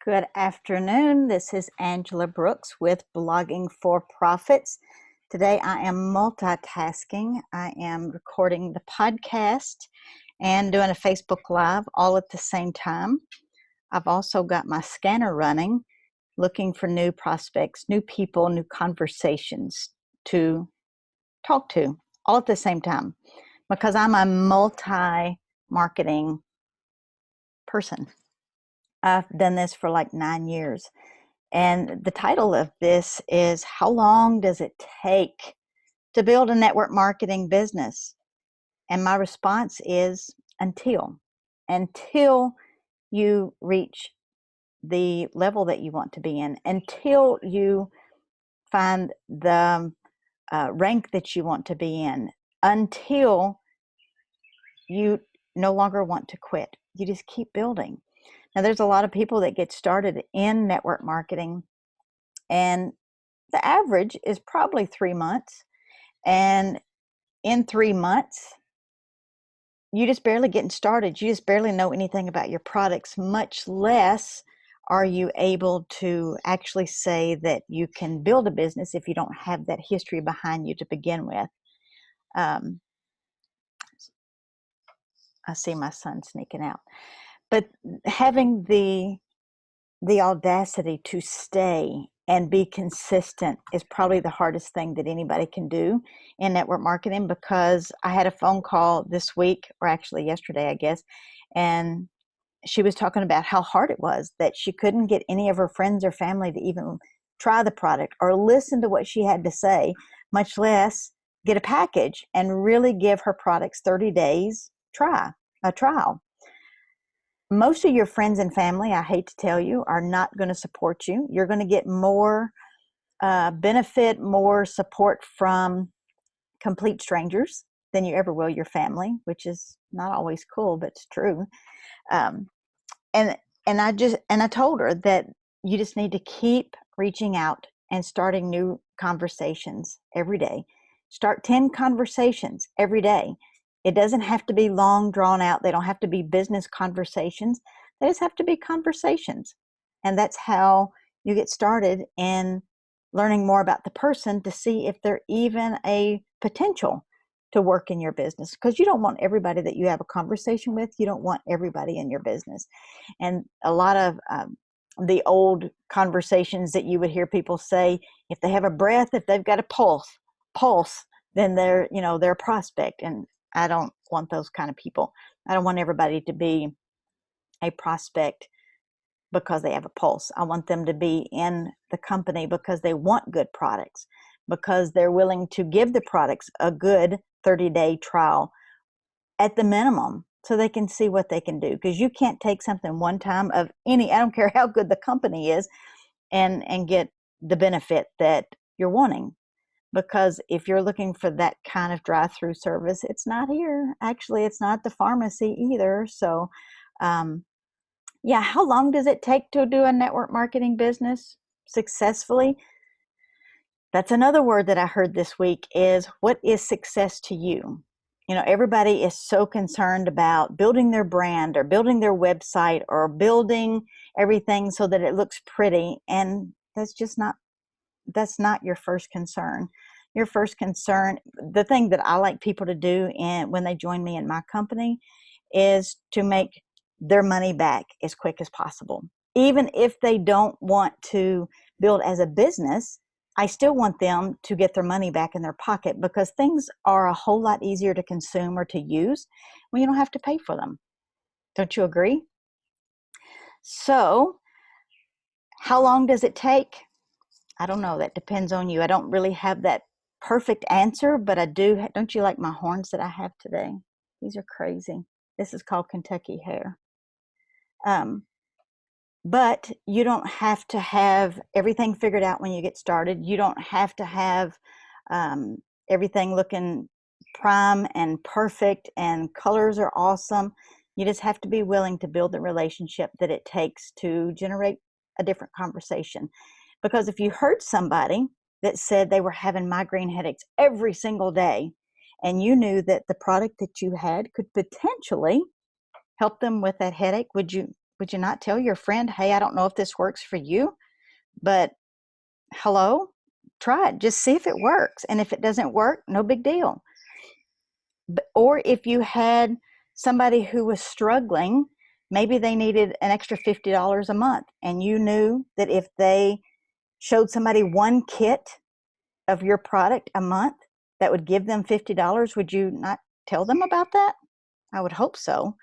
Good afternoon. This is Angela Brooks with Blogging for Profits. Today I am multitasking. I am recording the podcast and doing a Facebook Live all at the same time. I've also got my scanner running, looking for new prospects, new people, new conversations to talk to all at the same time because I'm a multi-marketing person. I've done this for like 9 years. And the title of this is, How Long Does It Take to Build a Network Marketing Business? And my response is, until you reach the level that you want to be in, until you find the rank that you want to be in, until you no longer want to quit. You just keep building. Now, there's a lot of people that get started in network marketing, and the average is probably 3 months. And in 3 months, you just barely getting started. You just barely know anything about your products, much less are you able to actually say that you can build a business if you don't have that history behind you to begin with. I see my son sneaking out. But having the audacity to stay and be consistent is probably the hardest thing that anybody can do in network marketing, because I had a phone call this week, or actually yesterday, I guess, and she was talking about how hard it was that she couldn't get any of her friends or family to even try the product or listen to what she had to say, much less get a package and really give her products 30 days trial. Most of your friends and family, I hate to tell you, are not going to support you. You're going to get more benefit, more support from complete strangers than you ever will your family, which is not always cool, but it's true. And I told her that you just need to keep reaching out and starting new conversations every day. Start 10 conversations every day. It doesn't have to be long drawn out. They don't have to be business conversations. They just have to be conversations. And that's how you get started in learning more about the person to see if they're even a potential to work in your business, because you don't want everybody that you have a conversation with. You don't want everybody in your business. And a lot of the old conversations that you would hear people say, if they have a breath, if they've got a pulse, then they're a prospect. And I don't want those kind of people. I don't want everybody to be a prospect because they have a pulse. I want them to be in the company because they want good products, because they're willing to give the products a good 30-day trial at the minimum, so they can see what they can do. Because you can't take something one time I don't care how good the company is, and get the benefit that you're wanting. Because if you're looking for that kind of drive-through service, it's not here. Actually, it's not the pharmacy either. So, yeah, how long does it take to do a network marketing business successfully? That's another word that I heard this week, is what is success to you? Everybody is so concerned about building their brand or building their website or building everything so that it looks pretty. And that's not your first concern. Your first concern, the thing that I like people to do when they join me in my company, is to make their money back as quick as possible. Even if they don't want to build as a business, I still want them to get their money back in their pocket, because things are a whole lot easier to consume or to use when you don't have to pay for them. Don't you agree? So, how long does it take? I don't know. That depends on you. I don't really have that perfect answer, but I do. Don't you like my horns that I have today? These are crazy. This is called Kentucky hair. But you don't have to have everything figured out when you get started. You don't have to have everything looking prime and perfect and colors are awesome. You just have to be willing to build the relationship that it takes to generate a different conversation. Because if you heard somebody that said they were having migraine headaches every single day, and you knew that the product that you had could potentially help them with that headache, would you would you not tell your friend, hey, I don't know if this works for you, but hello, try it. Just see if it works. And if it doesn't work, no big deal. Or if you had somebody who was struggling, maybe they needed an extra $50 a month, and you knew that if they showed somebody one kit of your product a month, that would give them $50, would you not tell them about that? I would hope so.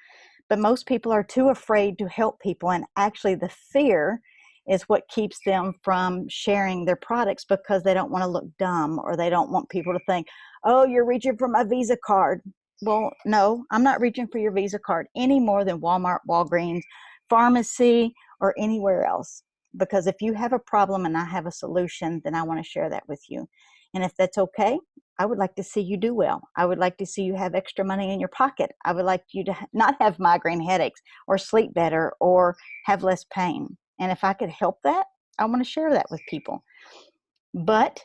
But most people are too afraid to help people, and actually the fear is what keeps them from sharing their products, because they don't want to look dumb, or they don't want people to think, oh, you're reaching for my Visa card. Well, no, I'm not reaching for your Visa card any more than Walmart, Walgreens, pharmacy, or anywhere else. Because if you have a problem and I have a solution, then I want to share that with you. And if that's okay, I would like to see you do well. I would like to see you have extra money in your pocket. I would like you to not have migraine headaches, or sleep better, or have less pain. And if I could help that, I want to share that with people. But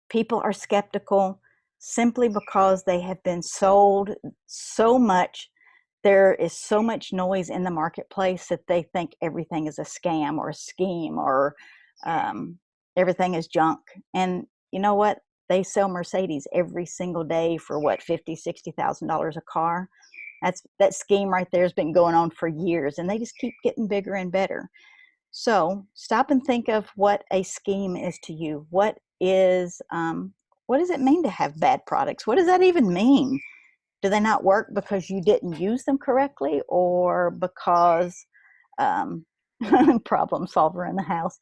people are skeptical simply because they have been sold so much. There is so much noise in the marketplace that they think everything is a scam or a scheme, or everything is junk. And you know what? They sell Mercedes every single day for what, $50,000, $60,000 a car. That scheme right there has been going on for years, and they just keep getting bigger and better. So stop and think of what a scheme is to you. What does it mean to have bad products? What does that even mean? Do they not work because you didn't use them correctly, or because problem solver in the house?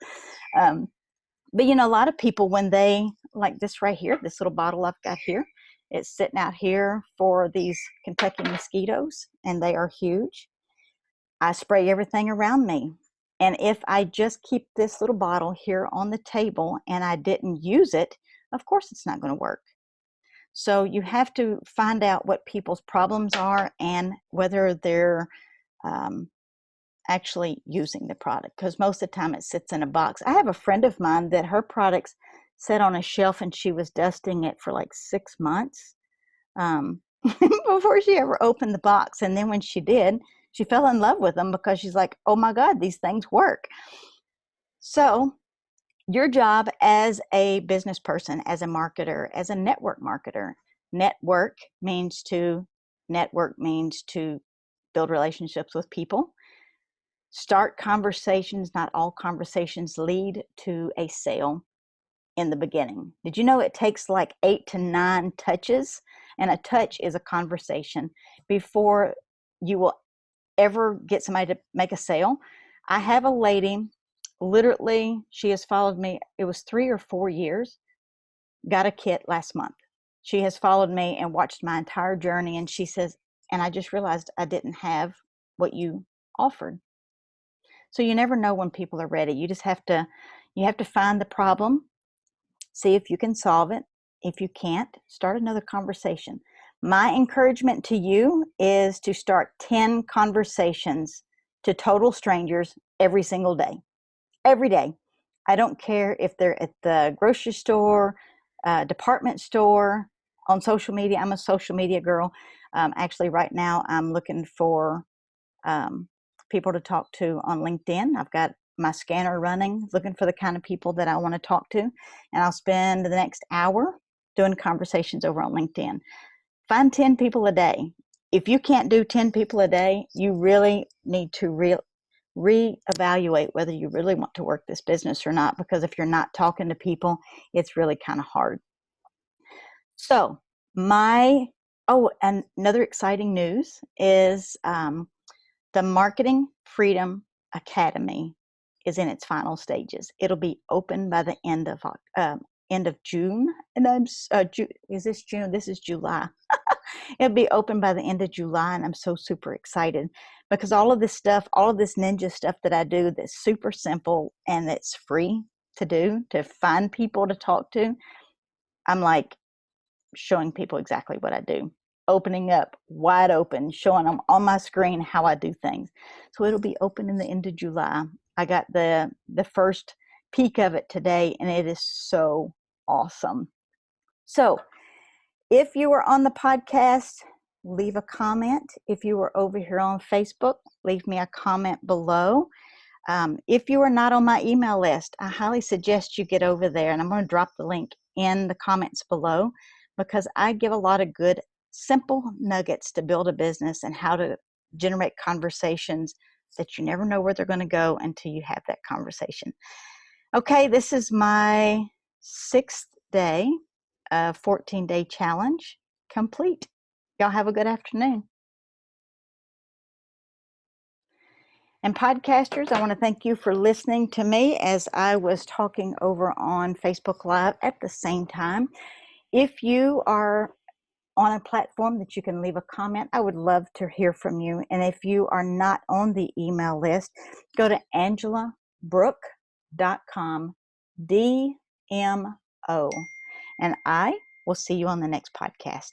But a lot of people, when they, like this right here, this little bottle I've got here, it's sitting out here for these Kentucky mosquitoes, and they are huge. I spray everything around me. And if I just keep this little bottle here on the table and I didn't use it, of course it's not going to work. So you have to find out what people's problems are and whether they're actually using the product, because most of the time it sits in a box. I have a friend of mine that her products sat on a shelf and she was dusting it for like 6 months before she ever opened the box. And then when she did, she fell in love with them, because she's like, oh my God, these things work. So your job as a business person, as a marketer, as a network marketer, network means to build relationships with people. Start conversations. Not all conversations lead to a sale in the beginning. Did you know it takes like 8 to 9 touches, and a touch is a conversation, before you will ever get somebody to make a sale? I have a lady, literally, she has followed me, it was 3 or 4 years, got a kit last month. She has followed me and watched my entire journey, and she says, and I just realized I didn't have what you offered. So you never know when people are ready. You have to find the problem, see if you can solve it. If you can't, start another conversation. My encouragement to you is to start 10 conversations to total strangers every single day. Every day. I don't care if they're at the grocery store, department store, on social media. I'm a social media girl. Actually, right now, I'm looking for people to talk to on LinkedIn. I've got my scanner running, looking for the kind of people that I want to talk to. And I'll spend the next hour doing conversations over on LinkedIn. Find 10 people a day. If you can't do 10 people a day, you really need to reevaluate whether you really want to work this business or not, because if you're not talking to people, it's really kind of hard. So and another exciting news is the Marketing Freedom Academy is in its final stages. It'll be open by the end of June. And is this June? This is July. It'll be open by the end of July, and I'm so super excited, because all of this ninja stuff that I do, that's super simple and that's free to do, to find people to talk to, I'm like showing people exactly what I do. Opening up wide open, showing them on my screen how I do things. So it'll be open in the end of July. I got the first peek of it today, and it is so awesome. So if you are on the podcast, leave a comment. If you are over here on Facebook, leave me a comment below. If you are not on my email list, I highly suggest you get over there, and I'm going to drop the link in the comments below, because I give a lot of good, simple nuggets to build a business and how to generate conversations that you never know where they're going to go until you have that conversation. Okay, this is my 6th day of 14-day challenge complete. Y'all have a good afternoon. And podcasters, I want to thank you for listening to me as I was talking over on Facebook Live at the same time. If you are on a platform that you can leave a comment, I would love to hear from you. And if you are not on the email list, go to angelabrook.com, DMO. And I will see you on the next podcast.